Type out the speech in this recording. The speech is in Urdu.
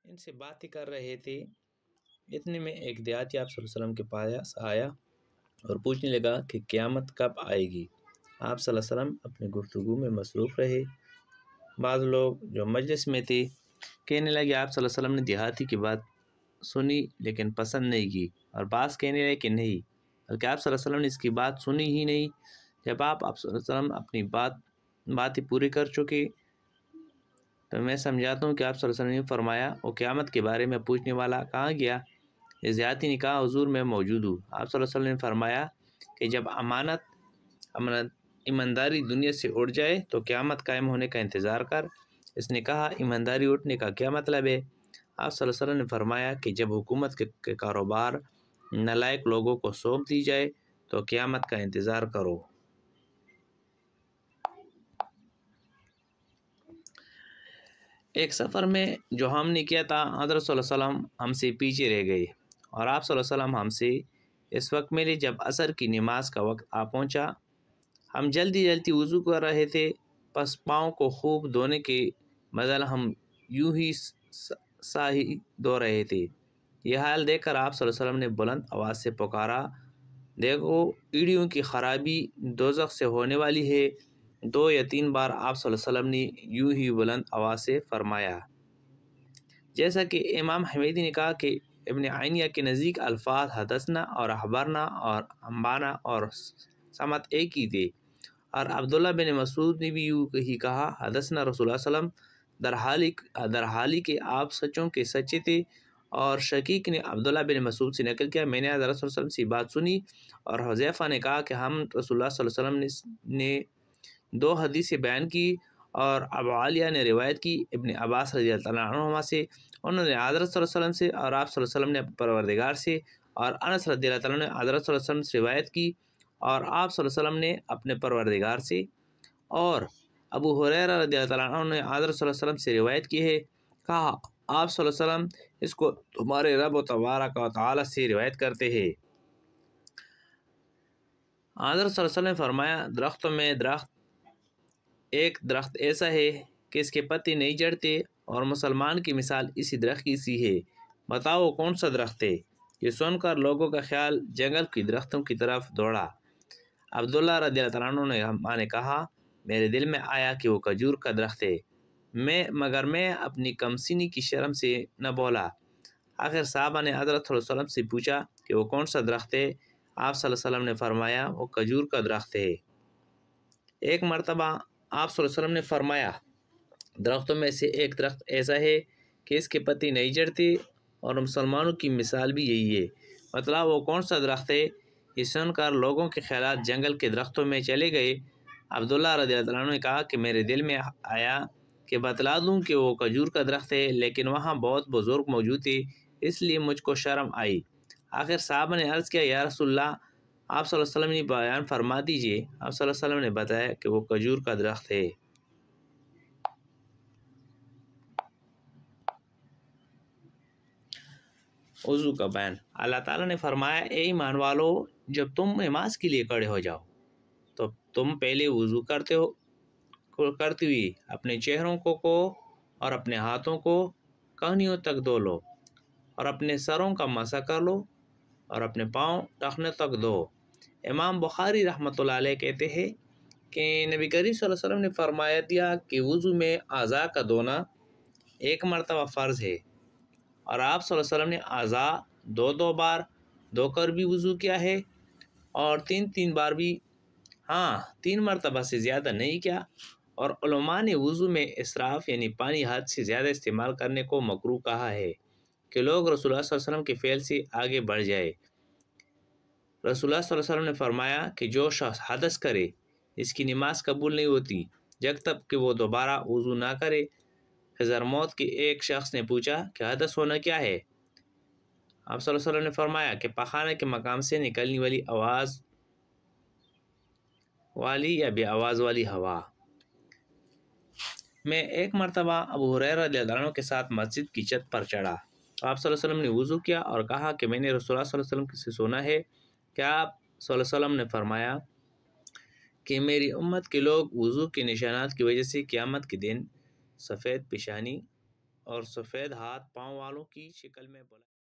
ان سے باتیں کر رہے تھے، اتنے میں ایک دیہاتی آپ صلی اللہ علیہ وسلم کے پاس آیا اور پوچھنے لگا کہ قیامت کب آئے گی۔ آپ صلی اللہ علیہ وسلم اپنے گفتگو میں مصروف رہے۔ بعض لوگ جو مجلس میں تھے کہنے لگے آپ صلی اللہ علیہ وسلم نے دیہاتی کی بات سنی لیکن پسند نہیں کی، اور بعض کہنے لگے کہ نہیں، بلکہ آپ صلی اللہ علیہ وسلم نے اس کی بات سنی ہی نہیں۔ جب آپ صلی اللہ علیہ وسلم اپنی باتیں پوری کر چکے تو میں سمجھاتا ہوں کہ آپ صلی اللہ علیہ وسلم نے فرمایا وہ قیامت کے بارے میں پوچھنے والا کہاں گیا؟ اس دیہاتی نے کہا حضور میں موجود ہوں۔ آپ صلی اللہ علیہ وسلم نے فرمایا کہ جب ایمانداری دنیا سے اٹھ جائے تو قیامت قائم ہونے کا انتظار کر۔ اس نے کہا ایمانداری اٹھنے کا کیا مطلب ہے؟ آپ صلی اللہ علیہ وسلم نے فرمایا کہ جب حکومت کے کاروبار نالائق لوگوں کو سونپ دی جائے تو قیامت کا انتظار کرو۔ ایک سفر میں جو ہم نے کیا تھا حضرت صلی اللہ علیہ وسلم ہم سے پیچھے رہ گئے اور آپ صلی اللہ علیہ وسلم ہم سے اس وقت ملے جب عصر کی نماز کا وقت آ پہنچا۔ ہم جلدی وضو کر رہے تھے، پس پاؤں کو خوب دھونے کے بدل ہم یوں ہی ساہی دھو رہے تھے۔ یہ حال دیکھ کر آپ صلی اللہ علیہ وسلم نے بلند آواز سے پکارا، دیکھو ایڑیوں کی خرابی دوزخ سے ہونے والی ہے۔ 2 یا 3 بار آپ صلی اللہ علیہ وسلم نے یوں ہی بلند آواز سے فرمایا۔ جیسا کہ امام حمیدی نے کہا کہ ابن عینیہ کے نزدیک الفاظ حدثنا اور اخبرنا اور انبانا اور سمت ایک ہی تھے، اور عبداللہ بن مسعود نے بھی یوں ہی کہا حدثنا رسول اللہ صلی اللہ علیہ وسلم، در حالی کہ آپ سچوں کے سچے تھے۔ اور شقیق نے عبداللہ بن مسعود سے نقل کیا میں نے حضرت صلی اللہ علیہ وسلم سے بات سنی، اور حذیفہ نے کہا کہ ہم رسول اللہ صلی اللہ علیہ وسلم نے 2 حدیثیں بیان کی، اور ابو عالیہ نے روایت کی ابن عباس رضی اللہ عنہما سے، انہوں نے حضرت صلی اللہ علیہ وسلم سے، اور آپ صلی اللہ علیہ وسلم نے پروردگار سے، اور انس رضی اللہ عنہ نے حضرت صلی اللہ علیہ وسلم سے روایت کی اور آپ صلی اللہ علیہ وسلم نے اپنے پروردگار سے، اور ابو ہریرہ رضی اللہ عنہ نے حضرت صلی اللہ علیہ وسلم سے روایت کی ہے، کہا آپ صلی اللہ علیہ وسلم اس کو تمہارے رب و تبارک و تعالی سے روایت کرتے ہیں۔ حضرت صلی اللہ علیہ وسلم نے فرمایا درختوں میں ایک درخت ایسا ہے کہ اس کے پتے نہیں جڑتے، اور مسلمان کی مثال اسی درخت کی سی ہے، بتاؤ کون سا درخت ہے؟ یہ سن کر لوگوں کا خیال جنگل کی درختوں کی طرف دوڑا۔ عبداللہ رضی اللہ عنہ نے کہا میرے دل میں آیا کہ وہ کھجور کا درخت ہے، مگر میں اپنی کمسینی کی شرم سے نہ بولا۔ آخر صحابہ نے حضرت صلی اللہ علیہ وسلم سے پوچھا کہ وہ کون سا درخت ہے؟ آپ صلی اللہ علیہ وسلم نے فرمایا وہ کھجور کا درخت ہے۔ ایک مرتبہ آپ صلی اللہ علیہ وسلم نے فرمایا درختوں میں سے ایک درخت ایسا ہے کہ اس کے پتے نہیں جڑتے، اور مسلمانوں کی مثال بھی یہی ہے، مطلب وہ کون سا درخت ہے؟ یہ سن کر لوگوں کے خیالات جنگل کے درختوں میں چلے گئے۔ عبداللہ رضی اللہ عنہ نے کہا کہ میرے دل میں آیا کہ بتلا دوں کہ وہ کھجور کا درخت ہے، لیکن وہاں بہت بزرگ موجود تھے، اس لیے مجھ کو شرم آئی۔ آخر صحابہ نے عرض کیا یا رسول اللہ، آپ صلی اللہ علیہ وسلم نے بیان فرما دیجئے۔ آپ صلی اللہ علیہ وسلم نے بتایا کہ وہ کھجور کا درخت ہے۔ وضو کا بیان۔ اللہ تعالیٰ نے فرمایا اے ایمان والو، جب تم نماز کے لیے کھڑے ہو جاؤ تو تم پہلے وضو کرتے ہوئے اپنے چہروں کو اور اپنے ہاتھوں کو کہنیوں تک دھو لو، اور اپنے سروں کا مسح کر لو، اور اپنے پاؤں ٹخنے تک دھو۔ امام بخاری رحمۃ اللہ علیہ کہتے ہیں کہ نبی کریم صلی اللہ علیہ وسلم نے فرمایا دیا کہ وضو میں اعضاء کا دھونا 1 مرتبہ فرض ہے، اور آپ صلی اللہ علیہ وسلم نے اعضاء 2 بار دھو کر بھی وضو کیا ہے، اور 3 بار بھی، 3 مرتبہ سے زیادہ نہیں کیا۔ اور علماء نے وضو میں اسراف یعنی پانی حد سے زیادہ استعمال کرنے کو مکروہ کہا ہے کہ لوگ رسول اللہ صلی اللہ علیہ وسلم کے فعل سے آگے بڑھ جائے۔ رسول اللہ صلی اللہ علیہ وسلم نے فرمایا کہ جو شخص حدث کرے اس کی نماز قبول نہیں ہوتی جب تک کہ وہ دوبارہ وضو نہ کرے۔ حضرموت کے ایک شخص نے پوچھا کہ حدث ہونا کیا ہے؟ آپ صلی اللہ علیہ وسلم نے فرمایا کہ پخانے کے مقام سے نکلنے والی آواز والی یا بے آواز والی ہوا۔ میں ایک مرتبہ ابو ہریرہ رضی اللہ عنہ کے ساتھ مسجد کی چھت پر چڑھا۔ آپ صلی اللہ علیہ وسلم نے وضو کیا اور کہا کہ میں نے رسول اللہ صلی اللہ علیہ وسلم سے سنا ہے کہ آپ صلی اللہ علیہ وسلم نے فرمایا کہ میری امت کے لوگ وضو کے نشانات کی وجہ سے قیامت کے دن سفید پیشانی اور سفید ہاتھ پاؤں والوں کی شکل میں بلایا۔